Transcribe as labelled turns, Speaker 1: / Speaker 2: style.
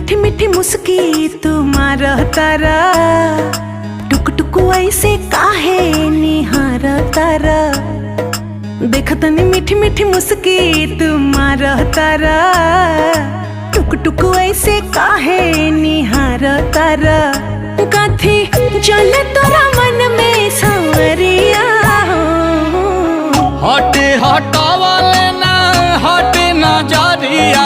Speaker 1: मीठी मीठी मुस्की तुम्हारा तारा, टुक टुक ऐसे काहे निहार तारा। देखतनी मीठी मीठी मुस्की तुम्हारा तारा, टुक टुक ऐसे काहे निहार तारा। कथी चले तोरा मन में सांवरिया,
Speaker 2: हटे हटावले ना हटे नजरिया